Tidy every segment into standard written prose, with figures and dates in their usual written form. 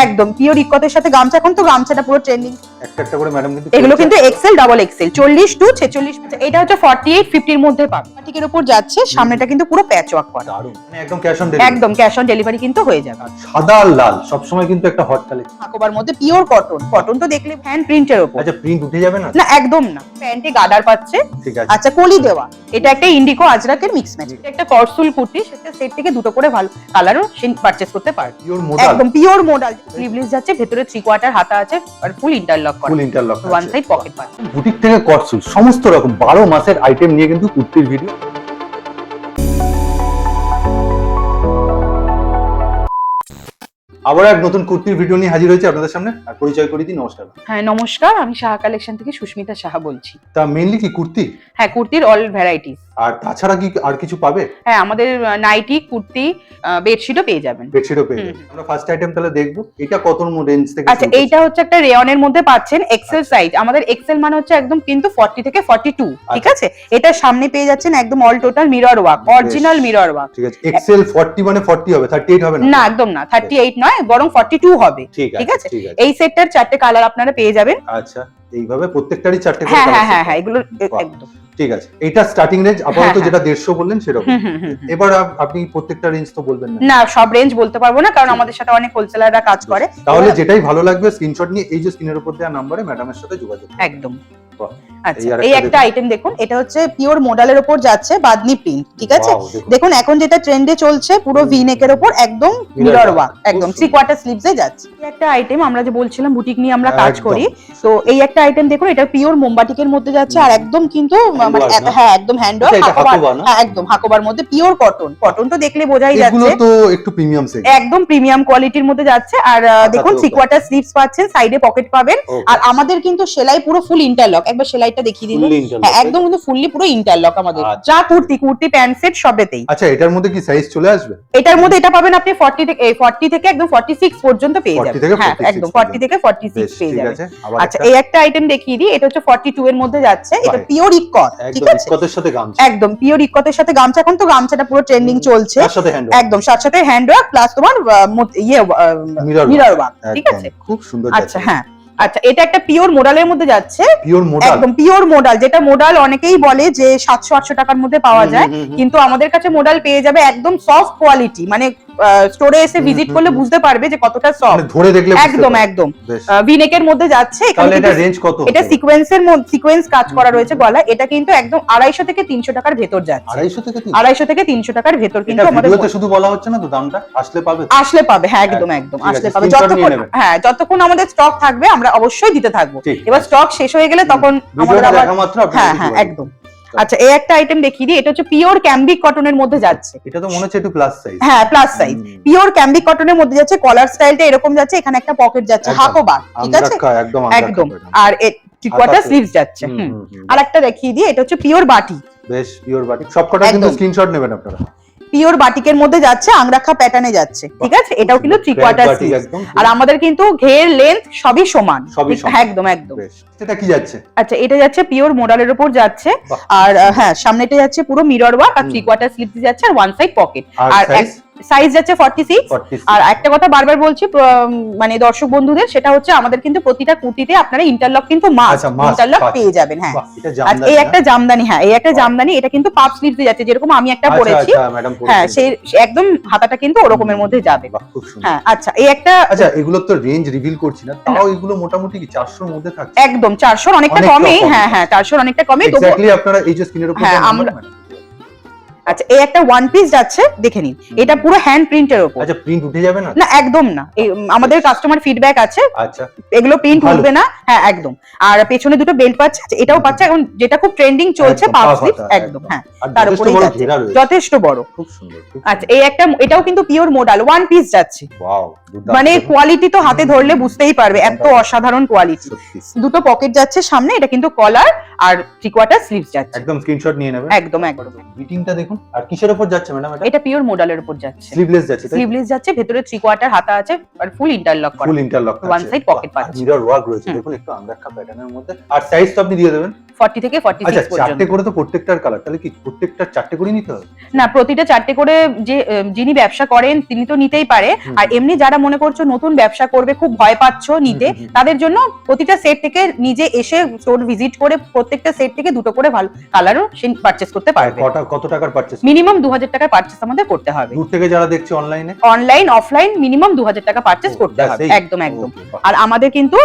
একদম পিওর ইকতের সাথে গামছা, এখন তো গামছাটা পুরো ট্রেন্ডিং। একটা করে ম্যাডাম কিন্তু এগুলো কিন্তু এক্সেল ডাবল এক্সেল 40 টু 46। এটা হচ্ছে 48 50 এর মধ্যে পাবে। বাটিকের উপর যাচ্ছে, সামনেটা কিন্তু পুরো প্যাচ ওয়ার্ক করা। দারুণ, মানে একদম ক্যাশ অন ডেলিভারি। একদম ক্যাশ অন ডেলিভারি কিন্তু হয়ে যাবে। সাদা আর লাল সব সময় কিন্তু একটা হট কালেকশন। হাকোবার মধ্যে পিওর কটন, কটন তো দেখলে হ্যান্ড প্রিন্টের উপর। আচ্ছা, প্রিন্ট উঠে যাবে না? না একদম না, প্যান্টে গার্ডার পাচ্ছে। ঠিক আছে। আচ্ছা, কলি দেওয়া। এটা একটা ইন্ডিগো আজরাকের মিক্স ম্যাচ। এটা একটা করসুল কুর্তি, সেটা সেট থেকে দুটো করে ভালো কালারও পারচেজ করতে পারে। পিওর মডাল, একদম পিওর মডাল। স্লিভলেস যাচ্ছে, ভেতরে 3/4 হাতা আছে আর ফুল ইন্টারলক করা। ফুল ইন্টারলক, ওয়ান সাইড পকেট পাচ্ছে। বুটিক থেকে করসুল সমস্ত রকম 12 মাসের আইটেম নিয়ে কিন্তু কুর্তির ভিডিও। আবার এক নতুন কুর্তির ভিডিও নিয়ে হাজির হয়েছে আপনাদের সামনে। আর পরিচয় করিয়ে দিই। নমস্কার। হ্যাঁ নমস্কার, আমি সাহা কালেকশন থেকে সুস্মিতা সাহা বলছি। তা মেইনলি কি কুর্তি? হ্যাঁ, কুর্তির অল ভ্যারাইটিস। আর তাছাড়া কি আর কিছু পাবে? হ্যাঁ, আমাদের নাইটি, কুর্তি, বেডশিটও পেয়ে যাবেন। বেডশিটও পেয়ে যাবেন। আমরা ফার্স্ট আইটেম তাহলে দেখবো, এটা কত রেঞ্জ থেকে? আচ্ছা, এইটা হচ্ছে একটা রেয়নের মধ্যে পাচ্ছেন, এক্সেল সাইজ। আমাদের এক্সেল মানে হচ্ছে একদম কিন্তু 40 থেকে 42, ঠিক আছে? এটা সামনে পেয়ে যাচ্ছেন একদম all total mirror work, original mirror work. ঠিক আছে। এক্সেল 40 মানে 40 হবে, 38 হবে না? না একদম না, 38 নয়, বরং 42 হবে। ঠিক আছে। এই সেটটার 4টে কালার আপনারা পেয়ে যাবেন। আচ্ছা, এইভাবে প্রত্যেকটারই 4টে করে হ্যাঁ কালার। হ্যাঁ হ্যাঁ, এগুলো একদম ঠিক আছে। এটা স্টার্টিং রেঞ্জ আপাতত যেটা 150 বললেন সেরকম। হুম। এবার আপনি প্রত্যেকটা রেঞ্জ তো বলবেন না? না, সব রেঞ্জ বলতে পারবো না, কারণ আমাদের সাথে অনেক হোলসেলাররা কাজ করে। তাহলে যেটাই ভালো লাগবে স্ক্রিনশট নিয়ে এই যে স্ক্রিনের উপর দেওয়া নম্বরে ম্যাডামের সাথে যোগাযোগ করুন। একদম। বাহ। আচ্ছা, এই একটা আইটেম দেখুন, এটা হচ্ছে পিওর মডেলের উপর যাচ্ছে, বাদনি প্রিন্ট, ঠিক আছে? দেখুন এখন যেটা ট্রেন্ডে চলছে, পুরো ভি নেকের উপর একদম মিরর ওয়ার্ক, একদম 3/4 স্লিভসে যাচ্ছে। এই একটা আইটেম, আমরা যে বলছিলাম বুটিক নিয়ে আমরা কাজ করি, তো এই একটা আইটেম দেখুন, এটা পিওর মোমবাটিকের মধ্যে যাচ্ছে আর একদম কিন্তু মানে হ্যাঁ একদম হ্যান্ড ওয়ার্ক, হ্যাঁ একদম হাকোবার মধ্যে পিওর কটন। কটন তো দেখলে বোঝাই যাচ্ছে এগুলো তো একটু প্রিমিয়াম সেগমেন্ট, একদম প্রিমিয়াম কোয়ালিটির মধ্যে যাচ্ছে। আর দেখুন 3/4 স্লিভস পাচ্ছেন, সাইডে পকেট পাবেন। আর আমাদের কিন্তু সেলাই পুরো ফুল ইন্টারলক। একবার সেলাইটা দেখিয়ে দিন। হ্যাঁ, একদম কিন্তু ফুললি পুরো ইন্টারলক আমাদের। যা কুর্তি প্যান্ট সেট সবেতেই। আচ্ছা, এটার মধ্যে কি সাইজ চলে আসবে? এটার মধ্যে এটা পাবেন আপনি 40 থেকে একদম 46 পর্যন্ত পেয়ে যাবেন। হ্যাঁ একদম 40 থেকে 46 পেয়ে যাবেন। আচ্ছা, এই একটা আইটেম দেখিয়ে দিই। এটা হচ্ছে 42 এর মধ্যে যাচ্ছে। এটা পিওর ইকত, ঠিক আছে? ইকতের সাথে গামছা, একদম পিওর ইকতের সাথে গামছা। এখন তো গামছাটা পুরো ট্রেন্ডিং চলছে। একদম সাথে হ্যান্ড ওয়ার্ক প্লাস তোমার মিরর ওয়ার্ক, ঠিক আছে? খুব সুন্দর। আচ্ছা হ্যাঁ, আচ্ছা, এটা একটা পিওর মোডালের মধ্যে যাচ্ছে। পিওর মোডাল, একদম পিওর মোডাল। যেটা মোডাল অনেকেই বলে যে 700-800 টাকার মধ্যে পাওয়া যায়, কিন্তু আমাদের কাছে মোডাল পেয়ে যাবে একদম সফট কোয়ালিটি। মানে স্টোরে এসে ভিজিট করলে বুঝতে পারবে যে কতটা সফট, ধরে দেখলে একদম একদম ভিনেকের মধ্যে যাচ্ছে। তাহলে এটা রেঞ্জ কত? এটা সিকোয়েন্স কাজ করা রয়েছে গলা। এটা কিন্তু একদম 250 থেকে 300 টাকার ভেতর যাচ্ছে। 250 থেকে 300 টাকার ভেতর কিন্তু আমাদের ভিডিওতে শুধু বলা হচ্ছে না তো, দামটা আসলে পাবে? আসলে পাবে, হ্যাঁ একদম একদম আসলে পাবে। যতক্ষণ আমাদের স্টক থাকবে আমরা অবশ্যই দিতে থাকবো। এবার স্টক শেষ হয়ে গেলে তখন আমাদের আবার হ্যাঁ হ্যাঁ একদম। আচ্ছা, এই একটা আইটেম দেখিয়ে দিই। এটা হচ্ছে পিওর ক্যাম্বিক কটনের মধ্যে যাচ্ছে। এটা তো মনে হচ্ছে একটু প্লাস সাইজ। হ্যাঁ, প্লাস সাইজ পিওর ক্যাম্বিক কটনের মধ্যে যাচ্ছে। কলার স্টাইলটা এরকম যাচ্ছে, এখানে একটা পকেট যাচ্ছে, হাকোবার, ঠিক আছে? একদম। আর 3/4 স্লিভস যাচ্ছে। আর একটা দেখিয়ে দিই। এটা হচ্ছে পিওর বাটি, বেশ পিওর বাটি। সবকটা কিন্তু স্ক্রিনশট নেবেন আপনারা। পিওর বাটিকের মধ্যে যাচ্ছে, আংরাখা প্যাটার্নে যাচ্ছে, ঠিক আছে? এটাও কিন্তু 3/4 স্লিভস। আর আমাদের কিন্তু ঘের লেন্থ সবই সমান, একদম একদম। এটা কি যাচ্ছে? আচ্ছা, এটা যাচ্ছে পিওর মডেলের উপর যাচ্ছে। আর হ্যাঁ, সামনেটা যাচ্ছে পুরো মিরর ওয়ার্ক আর 3/4 স্লিভস যাচ্ছে আর ওয়ান সাইড পকেট। আর সাইজ যাচ্ছে 46। আর একটা কথা বারবার বলছি মানে দর্শক বন্ধুদের, সেটা হচ্ছে আমাদের কিন্তু প্রতিটা কুর্তিতে আপনারা ইন্টারলক কিন্তু মাস্ট ইন্টারলক পেয়ে যাবেন। হ্যাঁ, আচ্ছা, এই একটা জামদানি, হ্যাঁ এই একটা জামদানি। এটা কিন্তু পাপ স্লিভসে যাচ্ছে, যেরকম আমি একটা পরেছি। হ্যাঁ, সেই একদম হাতাটা কিন্তু ওরকমের মধ্যে যাবে। হ্যাঁ, আচ্ছা, এই একটা। আচ্ছা, এগুলো তো রেঞ্জ রিভিল করছি না, তাও এগুলো মোটামুটি কি 400 এর মধ্যে থাকে? একদম 400 অনেকটা কমে। হ্যাঁ হ্যাঁ, 400 অনেকটা কমে। এক্স্যাক্টলি আপনারা এই যে স্ক্রিনের উপর আমরা। আচ্ছা, এই একটা ওয়ান পিস যাচ্ছে, দেখে নিন। এটা পুরো হ্যান্ড প্রিন্টের উপর। আচ্ছা, প্রিন্ট উঠে যাবে না? না একদম না, আমাদের কাস্টমার ফিডব্যাক আছে। আচ্ছা, এগুলো প্রিন্ট উঠবে না। হ্যাঁ একদম। আর পেছনে দুটো বেল্ট পাচ্ছে, এটাও পাচ্ছে এখন, যেটা খুব ট্রেন্ডিং চলছে, পাফ স্লিভ। একদম হ্যাঁ, তার উপরে যাচ্ছে, যথেষ্ট বড়, খুব সুন্দর। আচ্ছা, এই একটা, এটাও কিন্তু পিওর মডেল ওয়ান পিস যাচ্ছে। ওয়াও, মানে কোয়ালিটি তো হাতে ধরলে বুঝতেই পারবে, এত অসাধারণ কোয়ালিটি। দুটো পকেট যাচ্ছে সামনে। এটা কিন্তু কলার আর 3/4 স্লিভস যাচ্ছে। একদম স্ক্রিনশট নিয়ে নেবেন। একদম একদম। ফিটিংটা দেখুন। আর কিসের উপর যাচ্ছে ম্যাডাম এটা? এটা পিওর মডেলের উপর যাচ্ছে। স্লিভলেস যাচ্ছে, স্লিভলেস যাচ্ছে, ভেতরে 3/4 হাতা আছে আর ফুল ইন্টারলক করা। ফুল ইন্টারলক, ওয়ান সাইড পকেট পাচ্ছে। মিরর ওয়ার্ক রয়েছে, দেখুন একটু আংরাখা প্যাটার্নের মধ্যে। আর সাইজ তো আপনি দিয়ে দেবেন 40 থেকে 46 আচ্ছা পর্যন্ত। চারটে করে তো প্রত্যেকটার কালার, তাহলে কি প্রত্যেকটার চারটে করে নিতে হবে? না, প্রতিটা চারটে করে যে যিনি ব্যবসা করেন তিনি তো নিতেই পারে। আর এমনি যারা মনে করছো নতুন ব্যবসা করবে, খুব ভয় পাচ্ছ নিতে, তাদের জন্য প্রতিটা সেট থেকে নিজে এসে স্টোর ভিজিট করে প্রত্যেকটা সেট থেকে দুটো করে ভালো কালারও পারচেজ করতে পারবে। কত টাকার পারচেজ? মিনিমাম 2000 টাকার পারচেজ আমাদের করতে হবে। দূর থেকে যারা দেখছে অনলাইনে, অনলাইন অফলাইন মিনিমাম 2000 টাকা পারচেজ করতে হবে। একদম একদম। আর আমাদের কিন্তু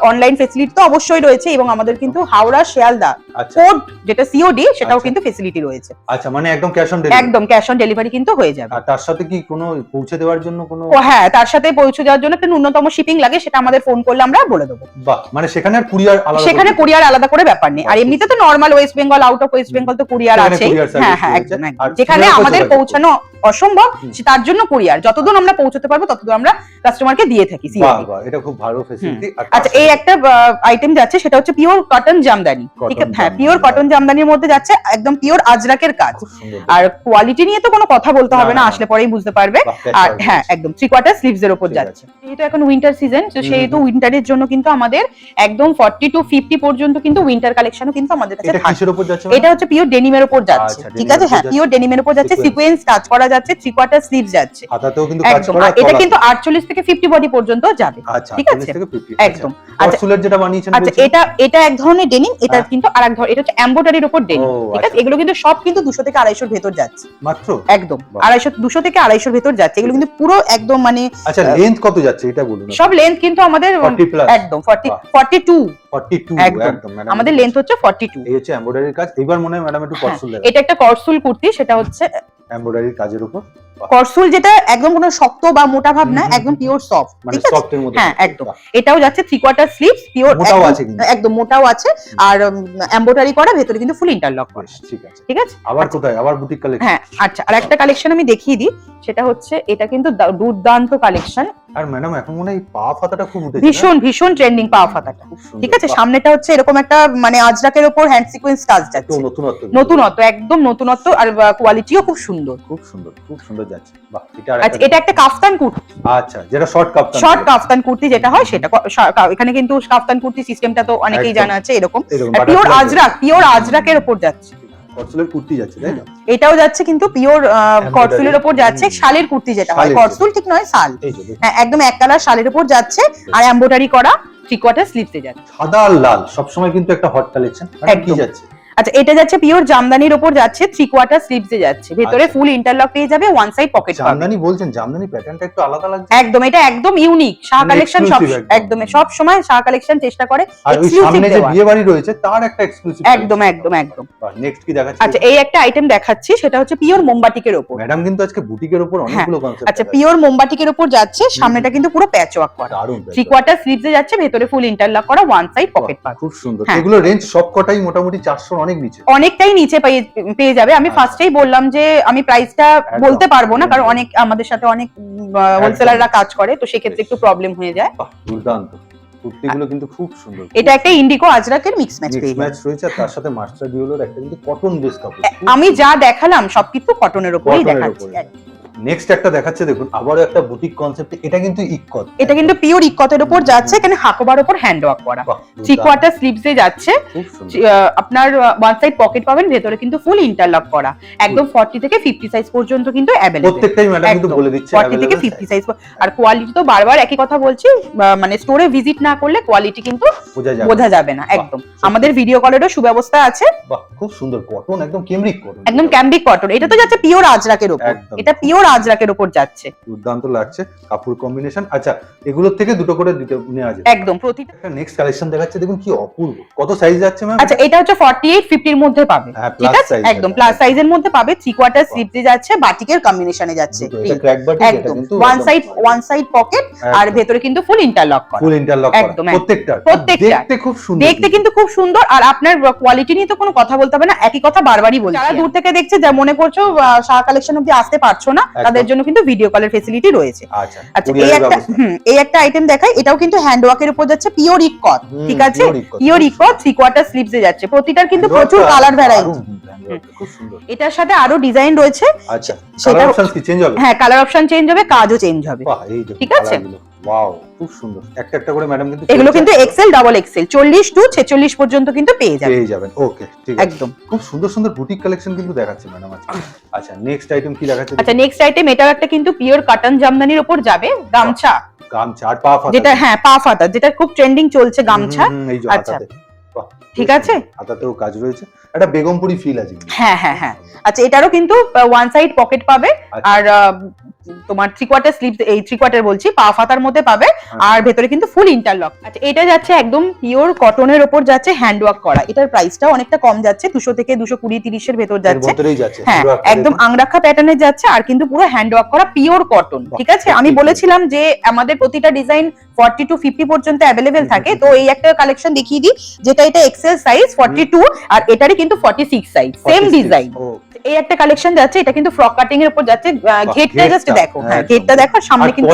অনলাইন ফেসিলিটি তো অবশ্যই রয়েছে, এবং আমাদের কিন্তু হাওড়া শিয়ালদা কোড যেটা সিওডি সেটাও কিন্তু ফেসিলিটি রয়েছে। আচ্ছা, মানে একদম ক্যাশ অন ডেলিভারি? একদম ক্যাশ অন ডেলিভারি কিন্তু হয়ে যাবে। আর তার সাথে কি কোনো পৌঁছে দেওয়ার জন্য কোনো? হ্যাঁ, তার সাথে পৌঁছে দেওয়ার জন্য একটা ন্যূনতম শিপিং লাগে, সেটা আমাদের ফোন করলে আমরা বলে দেবো। বাহ, মানে সেখানে আর কুরিয়ার আলাদা? সেখানে কুরিয়ার আলাদা করে ব্যাপার নেই। আর এমনিতে তো normal West Bengal, out of West Bengal তো কুরিয়ার আছে। হ্যাঁ হ্যাঁ, একদম একদম। যেখানে আমাদের পৌঁছানো অসম্ভব তার জন্য কুরিয়ার, যতদূর আমরা পৌঁছতে পারবো ততদূর আমরা কাস্টমারকে দিয়ে থাকি। বাহ বাহ, এটা খুব ভালো ফ্যাসিলিটি। আচ্ছা, এই একটা আইটেম যাচ্ছে, সেটা হচ্ছে পিওর কটন জামদানি। ঠিক আছে, হ্যাঁ, পিওর কটন জামদানির মধ্যে যাচ্ছে, একদম পিওর আজরাকের কাজ। আর কোয়ালিটি নিয়ে তো কোনো কথা বলতে হবে না, আসলে পরেই বুঝতে পারবে। আর হ্যাঁ, একদম 3/4 স্লিভস এর উপর যাচ্ছে। যেহেতু এখন উইন্টার সিজন, তো সেহেতু উইন্টারের জন্য কিন্তু আমাদের একদম 40 to 50 পর্যন্ত কিন্তু উইন্টার কালেকশনও কিন্তু আমাদের কাছে থাকে। এটা হচ্ছে পিওর ডেনিমের উপর যাচ্ছে। ঠিক আছে, হ্যাঁ, পিওর ডেনিমের উপর যাচ্ছে, সিকোয়েন্স কাজ করা যাচ্ছে, 3/4 স্লিভস যাচ্ছে। হাতাতেও কিন্তু কাজ করা। এটা কিন্তু 48 থেকে 50 বডি পর্যন্ত যাবে। ঠিক আছে, একদম। কটসুলের যেটা বানিয়েছেন, আচ্ছা, এটা এক ধরনের ডেনিম, এটা কিন্তু আরেক ধরনের, এটা হচ্ছে এমব্রয়ডারির উপর ডেনিম। ঠিক আছে, এগুলো কিন্তু সব কিন্তু 200 থেকে 250 এর ভেতর যাচ্ছে মাত্র। একদম 200 থেকে 250 এর ভেতর যাচ্ছে এগুলো কিন্তু পুরো একদম মানে। আচ্ছা, লেন্থ কত যাচ্ছে এটা বলুন? সব লেন্থ কিন্তু আমাদের 40 প্লাস, একদম 42 একদম। আমাদের লেন্থ হচ্ছে 42। এই হচ্ছে এমব্রয়ডারির কাজ। এবার মনে হয় ম্যাডাম একটু কটসুল দেখান। এটা একটা কটসুল কুর্তি, সেটা হচ্ছে এমব্রয়ডারির কাজের উপর কটসুল, যেটা একদম কোনো শক্ত বা মোটা ভাব না, একদম পিওর সফট। মানে সফটের মধ্যে। হ্যাঁ, একদম। এটাও যাচ্ছে 3/4 স্লিভস, পিওর, একদম মোটাও আছে, আর এমব্রয়ডারি করা, ভেতরে কিন্তু ফুল ইন্টারলক করা। ঠিক আছে, ঠিক আছে। আবার কোথায়? আবার বুটিক কালেকশন? হ্যাঁ, আচ্ছা, আর একটা কালেকশন আমি দেখিয়ে দিই, সেটা হচ্ছে এটা কিন্তু দুর্দান্ত কালেকশন। আর ম্যাডাম এখন মনে হয় পা ফাতাটা খুব উঠেছে, ভীষণ ভীষণ ট্রেন্ডিং পা ফাতাটা। ঠিক আছে, সামনেটা হচ্ছে এরকম একটা মানে আজরাকের উপর হ্যান্ড সিকোয়েন্স কাজ যাচ্ছে, নতুনত্ব, একদম নতুনত্ব, আর কোয়ালিটিও খুব সুন্দর, খুব সুন্দর, খুব সুন্দর যাচ্ছে। বাহ, এটা একটা কাফতান কুর্তি। আচ্ছা, যেটা শর্ট কাফতান কুর্তি যেটা হয় সেটা। এখানে কিন্তু কাফতান কুর্তি সিস্টেমটা তো অনেকেই জানা আছে, এরকম পিওর আজরাকের উপর যাচ্ছে। কটসুলের কুর্তি যাচ্ছে, তাই না? এটাও যাচ্ছে কিন্তু পিওর কটসুলের উপর যাচ্ছে, শালের কুর্তি যেটা হয়, কটসুল ঠিক নয়, শাল। হ্যাঁ, একদম এক কালার শালের উপর যাচ্ছে, আর এমব্রয়ডারি করা 3/4 স্লিভসে যাচ্ছে। সাদা আর লাল সবসময় কিন্তু একটা হট কালেকশন। কি যাচ্ছে? আচ্ছা, এটা যাচ্ছে পিওর জামদানির উপর যাচ্ছে, 3/4 স্লিভসে যাচ্ছে, ভেতরে ফুল ইন্টারলক পেয়ে যাবে, ওয়ান সাইড পকেট পাবে। জামদানি বলছেন, জামদানি প্যাটার্নটা একটু আলাদা লাগছে। একদম, এটা একদম ইউনিক। শাহ কালেকশন একদম সব সময় শাহ কালেকশন চেষ্টা করে এক্সক্লুসিভ। সামনে যে বিয়ে বাড়ি রয়েছে তার একটা এক্সক্লুসিভ। একদম একদম একদম। নেক্সট কি দেখাচ্ছি? আচ্ছা, এই একটা আইটেম দেখাচ্ছি, সেটা হচ্ছে পিওর মোমবাটিকের উপর। ম্যাডাম কিন্তু আজকে বুটিকের উপর অনেকগুলো কনসেপ্ট। আচ্ছা, পিওর মোমবাটিকের উপর যাচ্ছে, সামনেটা কিন্তু পুরো প্যাচ ওয়ার্ক করা, 3/4 স্লিভসে যাচ্ছে, ভেতরে ফুল ইন্টারলক করা, ওয়ান সাইড পকেট পাবে। খুব সুন্দর। এগুলো রেঞ্জ সবকটাই মোটামুটি 400 অনেক নিচে, অনেকটাই নিচে পেয়ে যাবে। আমি ফার্স্টেই বললাম যে আমি প্রাইসটা বলতে পারবো না, কারণ অনেক আমাদের সাথে অনেক হোলসেলাররা কাজ করে, তো সেক্ষেত্রে একটু প্রবলেম হয়ে যায়। দুর্দান্ত কুর্তিগুলো কিন্তু খুব সুন্দর। এটা একটা ইন্ডিগো আজরাকের মিক্স ম্যাচ রয়েছে, আর তার সাথে মাস্টার ডিওলোর একটা কিন্তু কটন বেস কাপড়। আমি যা দেখালাম সবকিছু কটনের উপরেই দেখাচ্ছি। নেক্সট একটা দেখাচ্ছে, দেখুন আবারও একটা বুটিক কনসেপ্ট। এটা কিন্তু ইক্কত, এটা কিন্তু পিওর ইক্কতের উপর যাচ্ছে, এখানে হাকোবার উপর হ্যান্ড ওয়ার্ক করা, 3/4 স্লিভসে যাচ্ছে, আপনার ওয়ান সাইড পকেট পাবেন, ভেতরে কিন্তু ফুল ইন্টারলক করা, একদম 40 থেকে 50 সাইজ পর্যন্ত কিন্তু अवेलेबल। প্রত্যেকটাই ম্যাডাম কিন্তু বলে দিচ্ছে 40 থেকে 50 সাইজ। আর কোয়ালিটি তো বারবার একই কথা বলছি, মানে স্টোরে ভিজিট না করলে কোয়ালিটি কিন্তু বোঝা যাবে না। একদম, আমাদের ভিডিও কলেরও সুব্যবস্থা আছে। বাহ, খুব সুন্দর কটন, একদম ক্যামব্রিক কটন, একদম ক্যামব্রিক কটন। এটা তো যাচ্ছে পিওর আজরাকের উপর, এটা পিওর আজরাকের উপর যাচ্ছে, দুর্দান্ত লাগছে কাপড় কম্বিনেশন। আচ্ছা, এগুলোর থেকে দুটো করে দিতে নেওয়া যায় একদম প্রতিটা। নেক্সট কালেকশন দেখাচ্ছে, দেখুন কি অপূর্ব। কত সাইজ যাচ্ছে ম্যাম? আচ্ছা, এটা হচ্ছে 48 50 এর মধ্যে পাবে। ঠিক আছে, একদম প্লাস সাইজের মধ্যে পাবে, 3/4 স্লিভসে যাচ্ছে, বাটিকের কম্বিনেশনে যাচ্ছে, একদম ওয়ান সাইড পকেট, আর ভেতরে কিন্তু ফুল ইন্টারলক করা, একদম প্রত্যেকটা দেখতে খুব সুন্দর, দেখতে কিন্তু খুব সুন্দর। আর আপনার কোয়ালিটি নিয়ে তো কোনো কথা বলতে হবে না, একই কথা বারবারই বলছি। যারা দূর থেকে দেখছে, যা মনে করছো শাহ কালেকশন অবধি আসতে পারছো না, তাদের জন্য কিন্তু ভিডিও কলের ফেসিলিটি রয়েছে। আচ্ছা, এই একটা আইটেম দেখাই, এটাও কিন্তু হ্যান্ড ওয়ার্কের উপর যাচ্ছে, পিওর ইক্কত। ঠিক আছে, পিওর ইক্কত, 3/4 স্লিভসে যাচ্ছে, প্রতিটার কিন্তু প্রচুর কালার ভ্যারাইটি। খুব সুন্দর। এটার সাথে আরো ডিজাইন রয়েছে। আচ্ছা, সেটা অপশন কি চেঞ্জ হবে? হ্যাঁ, কালার অপশন চেঞ্জ হবে, কাজও চেঞ্জ হবে। ঠিক আছে, ওয়াও, খুব সুন্দর। একটা একটা করে ম্যাডাম কিন্তু এগুলো কিন্তু এক্সেল ডাবল এক্সেল 40 টু 46 পর্যন্ত কিন্তু পেয়ে যাবেন। ওকে, ঠিক আছে, একদম। খুব সুন্দর সুন্দর বুটিক কালেকশন কিন্তু দেখাচ্ছে ম্যাডাম আজকে। আচ্ছা, নেক্সট আইটেম কি দেখাচ্ছে? আচ্ছা, নেক্সট আইটেম এটাও একটা কিন্তু পিওর কটন জামদানির উপর যাবে, গামছা। গামছা আর পা ফাতা, যেটা হ্যাঁ পা ফাতা, যেটা খুব ট্রেন্ডিং চলছে গামছা। এই যে আচ্ছা, হাতাতে, বাহ, ঠিক আছে, হাতাতেও কাজ রয়েছে, একটা বেগমপুরি ফিল আছে। হ্যাঁ হ্যাঁ হ্যাঁ। আচ্ছা, এটারও কিন্তু ওয়ান সাইড পকেট পাবে, আর তোমার 3/4 স্লিভ, এই 3/4 বলছি, পা ফাতার মধ্যে পাবে, আর ভেতরে কিন্তু ফুল ইন্টারলক। আচ্ছা, এটা যাচ্ছে একদম পিওর কটনের উপর যাচ্ছে, হ্যান্ড ওয়ার্ক করা। এটার প্রাইসটাও অনেকটা কম যাচ্ছে, 200 থেকে 220-30 এর ভেতর যাচ্ছে। হ্যাঁ, একদম আংরাখা প্যাটার্নে যাচ্ছে, আর কিন্তু পুরো হ্যান্ড ওয়ার্ক করা পিওর কটন। ঠিক আছে, আমি বলেছিলাম যে আমাদের প্রতিটা ডিজাইন 40 to 50 পর্যন্ত অ্যাভেলেবেল থাকে, তো এই একটা কালেকশন দেখিয়ে দিই, যেটা এটা এক্সেল সাইজ 42, আর এটারই কিন্তু 46 সাইজ, সেম ডিজাইন। এই একটা কালেকশন যাচ্ছে, এটা কিন্তু ফ্রক কাটিং এর উপর যাচ্ছে। ঘেরটা জাস্ট দেখো, হ্যাঁ ঘেরটা দেখো, সামনে কিন্তু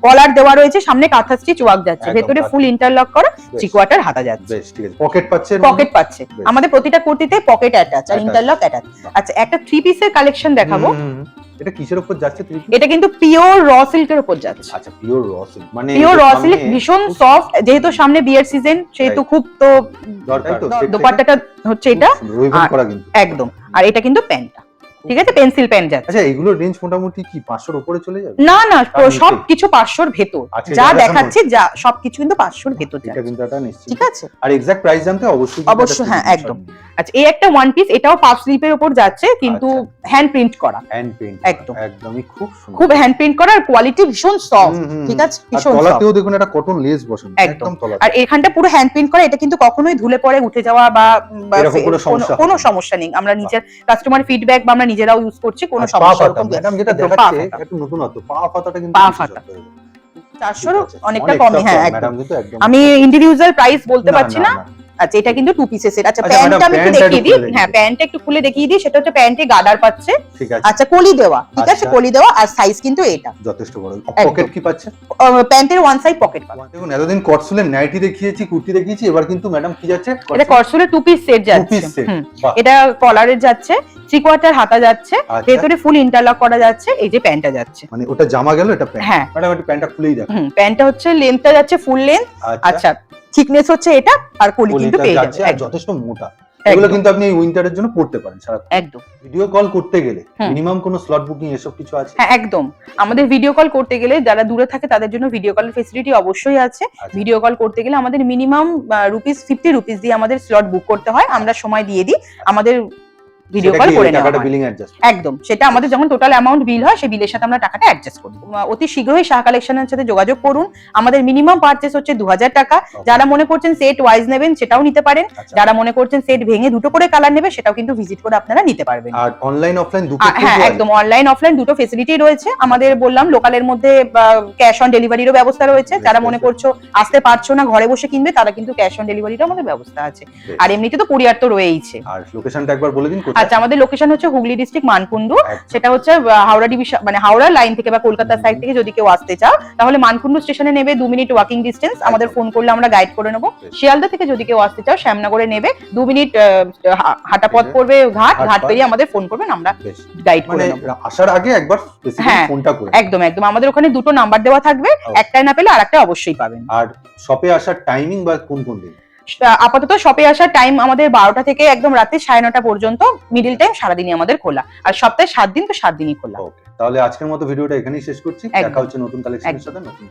কলার দেওয়া রয়েছে, সামনে কাঁথা স্টিচ ওয়ার্ক যাচ্ছে, ভেতরে ফুল ইন্টারলক করা, 3/4 হাতা যাচ্ছে। বেশ, ঠিক আছে, পকেট পাচ্ছে, পকেট পাচ্ছে, আমাদের প্রতিটা কুর্তিতে পকেট অ্যাটাচ আর ইন্টারলক অ্যাটাচ। আচ্ছা, একটা 3 পিসের কালেকশন দেখাবো। এটা কিসের উপর যাচ্ছে? এটা কিন্তু পিওর র সিল্কের উপর যাচ্ছে। আচ্ছা, পিওর র সিল্ক, মানে পিওর র সিল্ক, ভীষণ সফট, যেহেতু সামনে বিয়ের সিজন, সেহেতু খুব তো দরকার। দোপাট্টাটা হচ্ছে এটা একদম, আর এটা কিন্তু প্যান্টটা, ঠিক আছে, পেন্সিল প্যান্ট যাচ্ছে। আচ্ছা, এগুলোর রেঞ্জ মোটামুটি কি 500 এর উপরে চলে যাবে? না না, সবকিছু 500 এর ভেতর, যা দেখাচ্ছি যা সবকিছু কিন্তু 500 এর ভেতর যাচ্ছে, এটা কিন্তু এটা নিশ্চিত, ঠিক আছে। আর এক্সাক্ট প্রাইস জানতে অবশ্যই হ্যাঁ একদম। আচ্ছা, এই একটা ওয়ান পিস, এটাও পাফ স্লিপের উপর যাচ্ছে, কিন্তু হ্যান্ড প্রিন্ট করা, একদম একদমই খুব সুন্দর, খুব হ্যান্ড প্রিন্ট করা, আর কোয়ালিটি ভীষণ সফট, ঠিক আছে, ভীষণ সফট। তলাতেও দেখুন একটা কটন লেস বসানো, একদম তলাতে, আর এখানটা পুরো হ্যান্ড প্রিন্ট করা, এটা কিন্তু কখনোই ধুলে পড়ে উঠে যাওয়া বা কোনো সমস্যা নেই। আমরা নিজের কাস্টমার ফিডব্যাক বা আমরা নিজেরাও ইউজ করছি, কোনো সমস্যা নেই। ম্যাডাম যেটা দেখাচ্ছে একটু নতুনত্ব, পা ফাতাটা কিন্তু 400 অনেকটা কম। হ্যাঁ একদম, আমি ইন্ডিভিজুয়াল প্রাইস বলতে পারছি না। আচ্ছা, এটা কিন্তু 2 পিসের সেট। আচ্ছা, প্যান্টটা আমি একটু দেখিয়ে দিই। হ্যাঁ, প্যান্টটা একটু খুলে দেখিয়ে দিই। সেটা হচ্ছে প্যান্টে গার্ডার পাচ্ছে, আচ্ছা, কলি দেওয়া, ঠিক আছে, কলি দেওয়া, আর সাইজ কিন্তু এটা যথেষ্ট বড়। পকেট কি পাচ্ছে? প্যান্টের ওয়ান সাইড পকেট পাবে। দেখুন, এতদিন কটসুলের নাইটি দেখিয়েছি, কুর্তি দেখিয়েছি, এবার কিন্তু ম্যাডাম কি যাচ্ছে? এটা কটসুলের 2 পিস সেট যাচ্ছে। এটা কলারের যাচ্ছে, 3/4 হাতা যাচ্ছে, ভেতরে ফুল ইন্টারলক করা যাচ্ছে, এই যে প্যান্টটা যাচ্ছে, মানে ওটা জামা গেল, এটা প্যান্ট। হ্যাঁ ম্যাডাম, এটা প্যান্টটা খুলেই দেখো। প্যান্টটা হচ্ছে লেন্থটা যাচ্ছে ফুল লেন্থ, আচ্ছা, থিকনেস হচ্ছে এটা, আর কলি কিন্তু পেয়ে যাচ্ছে, যথেষ্ট মোটা। এগুলো কিন্তু আপনি এই উইন্টারের জন্য পড়তে পারেন সারা। একদম। ভিডিও কল করতে গেলে মিনিমাম কোন স্লট বুকিং এসব কিছু আছে? হ্যাঁ একদম, আমাদের ভিডিও কল করতে গেলে, যারা দূরে থাকে তাদের জন্য ভিডিও কলের ফেসিলিটি অবশ্যই আছে। ভিডিও কল করতে গেলে আমাদের মিনিমাম ₹50 দিয়ে আমাদের স্লট বুক করতে হয়, আমরা সময় দিয়ে দিই, আমাদের ভিডিও কল করে নেওয়া হয়। একদম, সেটা আমাদের যখন টোটাল অ্যামাউন্ট বিল হয়, সেই বিলের সাথে আমরা টাকাটা অ্যাডজাস্ট করি। অতি শীঘ্রই শাহ কালেকশনের সাথে যোগাযোগ করুন। আমাদের মিনিমাম পারচেজ হচ্ছে 2000 টাকা। যারা মনে করছেন সেট ওয়াইজ নেবেন, সেটাও নিতে পারেন। যারা মনে করছেন সেট ভেঙে দুটো করে কালার নেবে, সেটাও কিন্তু ভিজিট করে আপনারা নিতে পারবেন। আর অনলাইন অফলাইন দুটো? হ্যাঁ একদম, অনলাইন অফলাইন দুটো ফেসিলিটি রয়েছে আমাদের। বললাম, লোকালের মধ্যে ক্যাশ অন ডেলিভারিরও ব্যবস্থা রয়েছে। যারা মনে করছো আসতে পারছো না, ঘরে বসে কিনবে, তারা কিন্তু ক্যাশ অন ডেলিভারিরও আমাদের ব্যবস্থা আছে। আর এমনিতে তো কুরিয়ার তো রয়েইছে। আর লোকেশনটা একবার বলে দিন। আচ্ছা, আমাদের লোকেশন হচ্ছে হুগলি ডিস্ট্রিক্ট মানকুন্ডু। সেটা হচ্ছে হাওড়া ডিভিশন, মানে হাওড়া লাইন থেকে বা কলকাতা সাইড থেকে যদি কেউ আসতে চাও, তাহলে মানকুন্ডু স্টেশনে নেবে, 2 মিনিট ওয়াকিং ডিস্টেন্স, আমাদের ফোন করলে আমরা গাইড করে নেবো। শিয়ালদা থেকে যদি কেউ আসতে চাও, শ্যামনগরে নেবে, 2 মিনিট হাঁটা পথ পড়বে, ঘাট পেরিয়ে আমাদের ফোন করবেন, আমরা গাইড করে নেবো। আসার আগে একবার ফোনটা করে একদম একদম, আমাদের ওখানে দুটো নাম্বার দেওয়া থাকবে, একটাই না পেলে আরেকটা অবশ্যই পাবেন। আর শপে আসার টাইমিং বা কোন দিন? আপাতত শপে আসার টাইম আমাদের 12টা থেকে একদম রাতে 9:30 পর্যন্ত, মিডল টাইম সারাদিনই আমাদের খোলা, আর সপ্তাহে 7 দিন তো 7 দিনই খোলা। তাহলে আজকের মতো ভিডিওটা এখানেই শেষ করছি, দেখা হচ্ছে নতুন কালেকশনের সাথে, নতুন